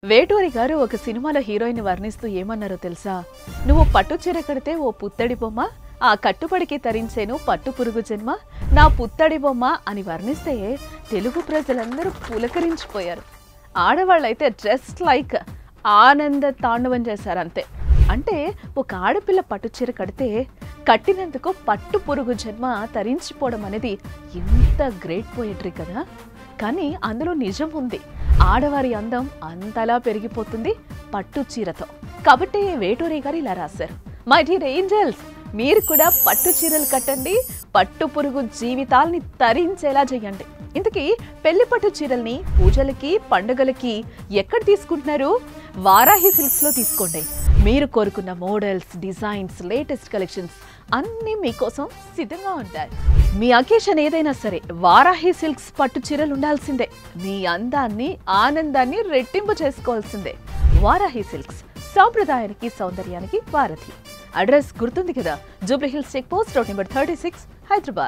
వేటూరి గారు ఒక సినిమాలో హీరోయిన్ వర్ణిస్తూ ఏమన్నారో తెలుసా? నువ్వు పట్టు చీర కడితే ఓ పుత్తడి బొమ్మ, ఆ కట్టుబడికి తరించేను పట్టు పురుగు జన్మ, నా పుత్తడి బొమ్మ అని వర్ణిస్తే తెలుగు ప్రజలందరూ పులకరించిపోయారు. ఆడవాళ్ళైతే జస్ట్ లైక్ ఆనంద తాండవం చేశారు అంతే. అంటే ఒక ఆడపిల్ల పట్టు చీర కడితే కట్టినందుకు పట్టు పురుగు జన్మ తరించిపోవడం అనేది ఎంత గ్రేట్ పోయట్రీ కదా. కానీ అందులో నిజం ఉంది. ఆడవారి అందం అంతలా పెరిగిపోతుంది పట్టు చీరతో. కాబట్టి వేటూరి గారు ఇలా రాశారు, మై డియర్ ఏంజల్స్, మీరు కూడా పట్టు చీరలు కట్టండి, పట్టు పురుగు జీవితాల్ని తరించేలా చేయండి. ఇంతకీ పెళ్లి పట్టు చీరల్ని పూజలకి పండుగలకి ఎక్కడ తీసుకుంటున్నారు? వారాహి సిల్క్స్ లో తీసుకోండి. మీరు కోరుకున్న మోడల్స్, డిజైన్స్, లేటెస్ట్ కలెక్షన్స్ అన్నీ మీకోసం సిద్ధంగా ఉంటాయి. మీ అకేషన్ ఏదైనా సరే వారాహి సిల్క్స్ పట్టు చీరలు ఉండాల్సిందే. మీ అందాన్ని, ఆనందాన్ని రెట్టింపు చేసుకోవాల్సిందే. వారాహి సిల్క్స్, సాంప్రదాయానికి సౌందర్యానికి వారధి. అడ్రస్ గుర్తుంది కదా, Jubilee Hills check post, road number 36, Hyderabad.